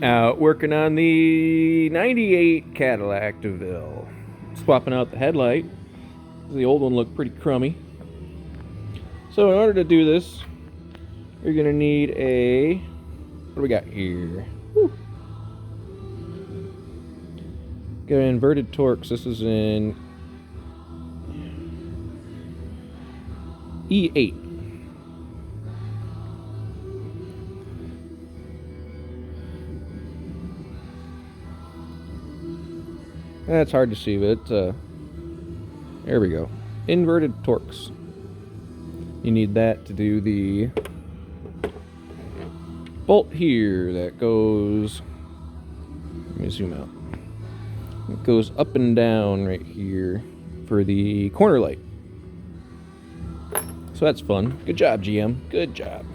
Out working on the 98 Cadillac Deville. Swapping out the headlight. The old one looked pretty crummy. So in order to do this, you're going to need a... what do we got here? Woo. Got an inverted Torx. This is in E8. That's hard to see, but there we go. Inverted Torx. You need that to do the bolt here that goes, let me zoom out. It goes up and down right here for the corner light. So that's fun. Good job, GM. Good job.